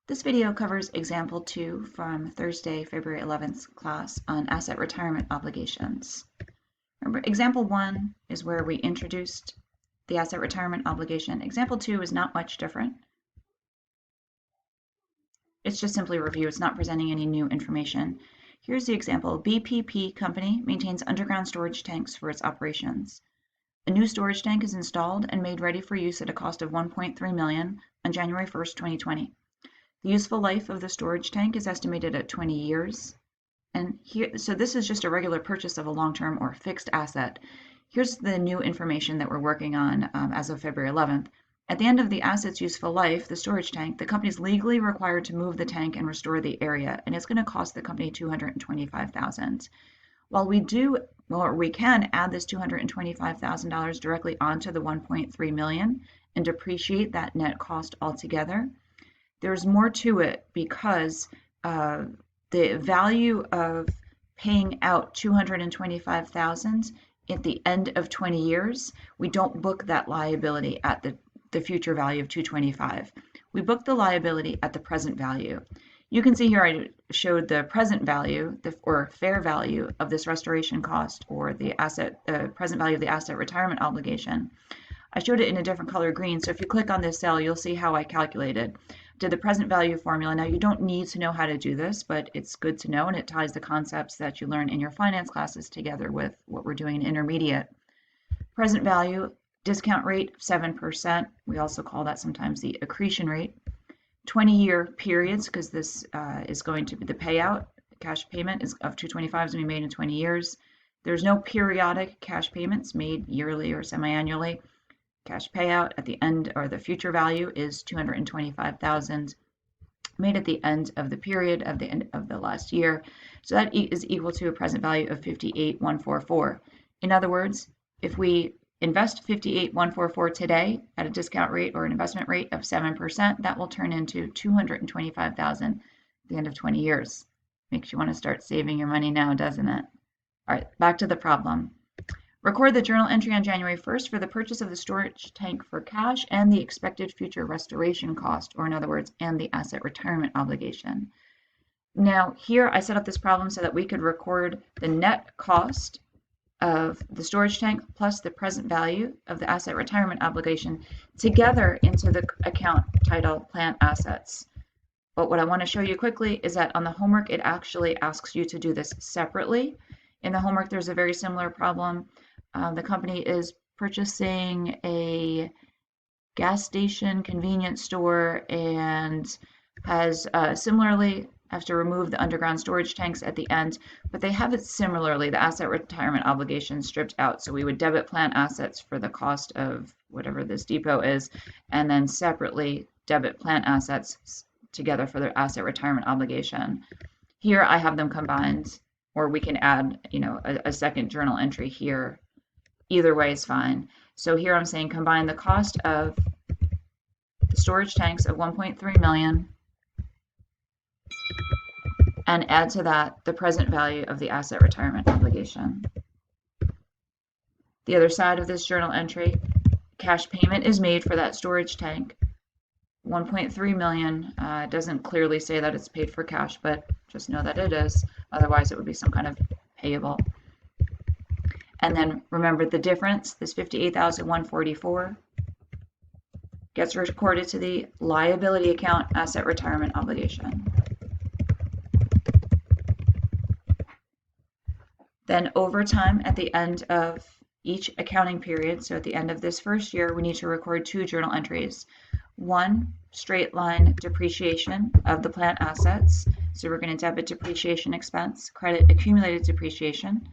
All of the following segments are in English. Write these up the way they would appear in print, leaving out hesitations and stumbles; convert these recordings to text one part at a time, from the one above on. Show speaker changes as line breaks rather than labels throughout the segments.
This video covers example 2 from Thursday, February 11th class on asset retirement obligations. Remember, example 1 is where we introduced the asset retirement obligation. Example 2 is not much different. It's just simply a review. It's not presenting any new information. Here's the example. BPP Company maintains underground storage tanks for its operations. A new storage tank is installed and made ready for use at a cost of $1.3 million on January 1st, 2020. The useful life of the storage tank is estimated at 20 years. And here, so this is just a regular purchase of a long-term or fixed asset. Here's the new information that we're working on as of February 11th. At the end of the asset's useful life, the storage tank, the company is legally required to move the tank and restore the area, and it's going to cost the company $225,000. While we can add this $225,000 directly onto the $1.3 million and depreciate that net cost altogether, there's more to it because the value of paying out $225,000 at the end of 20 years, we don't book that liability at the future value of $225,000. We book the liability at the present value. You can see here I showed the present value, or fair value of this restoration cost, or the present value of the asset retirement obligation. I showed it in a different color green, so if you click on this cell, you'll see how I calculated. Did the present value formula. Now, you don't need to know how to do this, but it's good to know, and it ties the concepts that you learn in your finance classes together with what we're doing in intermediate. Present value, discount rate, 7%. We also call that sometimes the accretion rate. 20-year periods, because this is going to be the payout. Cash payment of $225 is going to be made in 20 years. There's no periodic cash payments made yearly or semi-annually. Cash payout at the end, or the future value, is $225,000 made at the end of the period of the end of the last year. So that is equal to a present value of $58,144. In other words, if we invest $58,144 today at a discount rate or an investment rate of 7%, that will turn into $225,000 at the end of 20 years. Makes you want to start saving your money now, doesn't it? All right, back to the problem. Record the journal entry on January 1st for the purchase of the storage tank for cash and the expected future restoration cost, or in other words, and the asset retirement obligation. Now, here I set up this problem so that we could record the net cost of the storage tank plus the present value of the asset retirement obligation together into the account titled Plant Assets. But what I want to show you quickly is that on the homework, it actually asks you to do this separately. In the homework, there's a very similar problem. The company is purchasing a gas station, convenience store, and has similarly have to remove the underground storage tanks at the end, but they have it similarly, the asset retirement obligation stripped out. So we would debit plant assets for the cost of whatever this depot is, and then separately debit plant assets together for their asset retirement obligation. Here I have them combined, or we can add, a second journal entry here. Either way is fine. So here I'm saying combine the cost of the storage tanks of $1.3 million and add to that the present value of the asset retirement obligation. The other side of this journal entry, cash payment is made for that storage tank. $1.3 million doesn't clearly say that it's paid for cash, but just know that it is. Otherwise, it would be some kind of payable. And then remember the difference, this $58,144 gets recorded to the liability account asset retirement obligation. Then over time, at the end of each accounting period, so at the end of this first year, we need to record 2 journal entries. One, straight line depreciation of the plant assets. So we're going to debit depreciation expense, credit accumulated depreciation.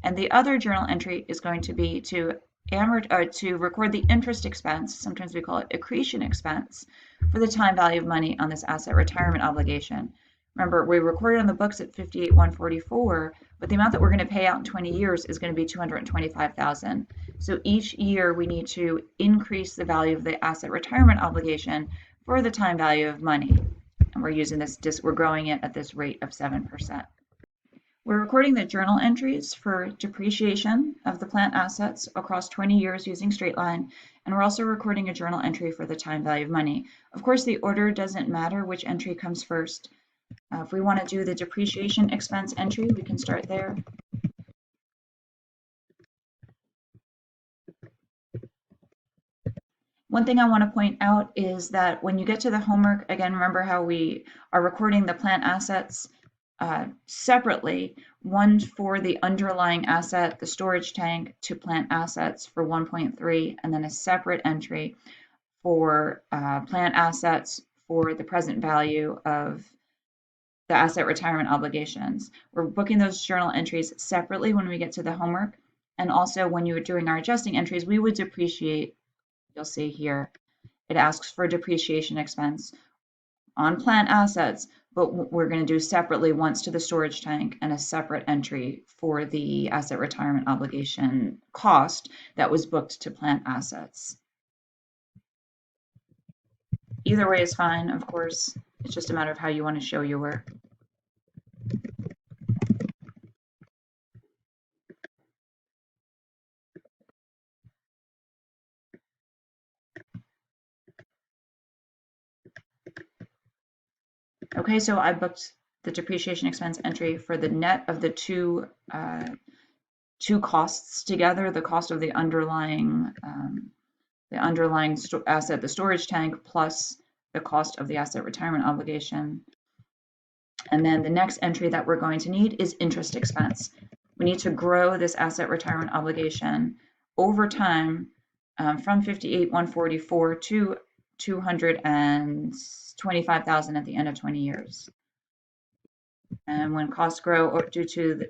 And the other journal entry is going to be to record the interest expense, sometimes we call it accretion expense, for the time value of money on this asset retirement obligation. Remember, we recorded on the books at $58,144, but the amount that we're going to pay out in 20 years is going to be $225,000. So each year we need to increase the value of the asset retirement obligation for the time value of money. And we're using this, we're growing it at this rate of 7%. We're recording the journal entries for depreciation of the plant assets across 20 years using straight line, and we're also recording a journal entry for the time value of money. Of course, the order doesn't matter which entry comes first. If we want to do the depreciation expense entry, we can start there. One thing I want to point out is that when you get to the homework, again, remember how we are recording the plant assets separately, one for the underlying asset, the storage tank, to plant assets for 1.3, and then a separate entry for plant assets for the present value of the asset retirement obligations. We're booking those journal entries separately when we get to the homework. And also when you're doing our adjusting entries, we would depreciate, you'll see here, it asks for depreciation expense on plant assets, but we're going to do separately once to the storage tank and a separate entry for the asset retirement obligation cost that was booked to plant assets. Either way is fine, of course. It's just a matter of how you want to show your work. Okay, so I booked the depreciation expense entry for the net of the two costs together, the cost of the underlying asset, the storage tank, plus the cost of the asset retirement obligation. And then the next entry that we're going to need is interest expense. We need to grow this asset retirement obligation over time from 58,144 to 225,000 at the end of 20 years. And when costs grow due to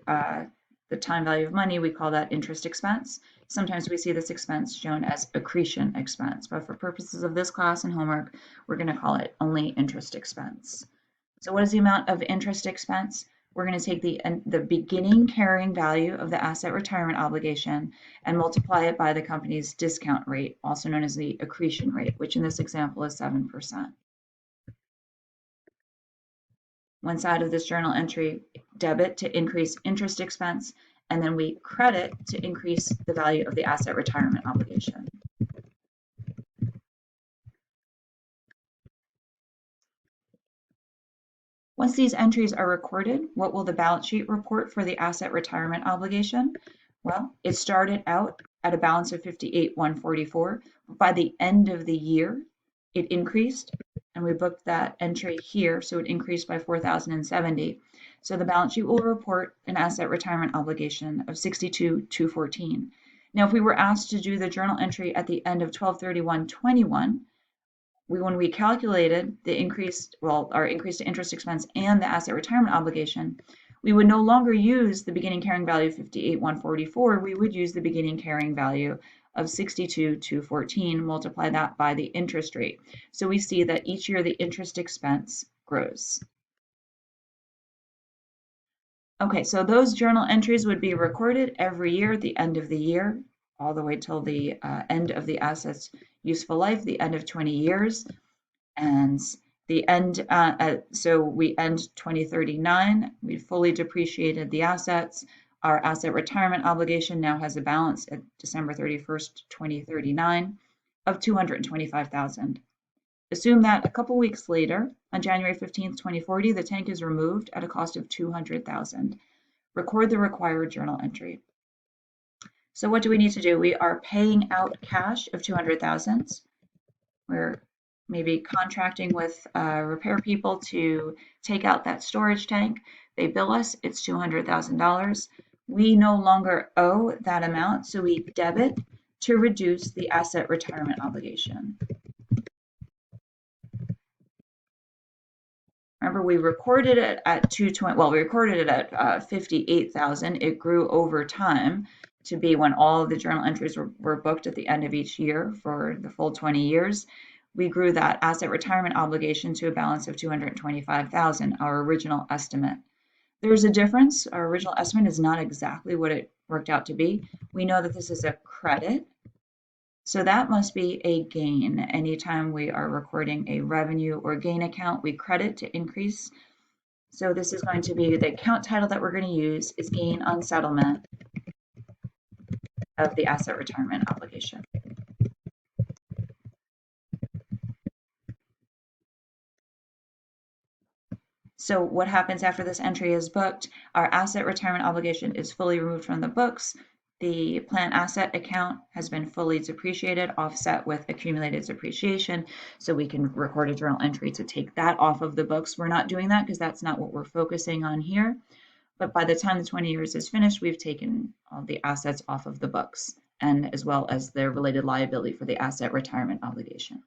the time value of money, we call that interest expense. Sometimes we see this expense shown as accretion expense, but for purposes of this class and homework, we're going to call it only interest expense. So what is the amount of interest expense? We're going to take the beginning carrying value of the asset retirement obligation and multiply it by the company's discount rate, also known as the accretion rate, which in this example is 7%. One side of this journal entry, debit to increase interest expense, and then we credit to increase the value of the asset retirement obligation. Once these entries are recorded, what will the balance sheet report for the asset retirement obligation? Well, it started out at a balance of 58,144, but by the end of the year, it increased, and we booked that entry here, so it increased by 4,070. So the balance sheet will report an asset retirement obligation of 62,214. Now, if we were asked to do the journal entry at the end of 12/31/21, when we calculated the our increase to interest expense and the asset retirement obligation, we would no longer use the beginning carrying value of 58,144. We would use the beginning carrying value of 62,214, multiply that by the interest rate. So we see that each year the interest expense grows. Okay, so those journal entries would be recorded every year at the end of the year, all the way till the end of the asset's useful life, the end of 20 years. And the end, so we end 2039, we fully depreciated the assets. Our asset retirement obligation now has a balance at December 31st, 2039 of 225,000. Assume that a couple weeks later, on January 15th, 2040, the tank is removed at a cost of 200,000. Record the required journal entry. So what do we need to do? We are paying out cash of 200,000. We're maybe contracting with repair people to take out that storage tank. They bill us, it's $200,000. We no longer owe that amount, so we debit to reduce the asset retirement obligation. Remember, we recorded it at 220. Well, we recorded it at 58,000. It grew over time to be when all of the journal entries were booked at the end of each year for the full 20 years. We grew that asset retirement obligation to a balance of 225,000, our original estimate. There's a difference. Our original estimate is not exactly what it worked out to be. We know that this is a credit, so that must be a gain. Anytime we are recording a revenue or gain account, we credit to increase So this is going to be the account title that we're going to use is gain on settlement of the asset retirement obligation. So what happens after this entry is booked? Our asset retirement obligation is fully removed from the books. The plan asset account has been fully depreciated, offset with accumulated depreciation. So we can record a journal entry to take that off of the books. We're not doing that because that's not what we're focusing on here. But by the time the 20 years is finished, we've taken all the assets off of the books and as well as their related liability for the asset retirement obligation.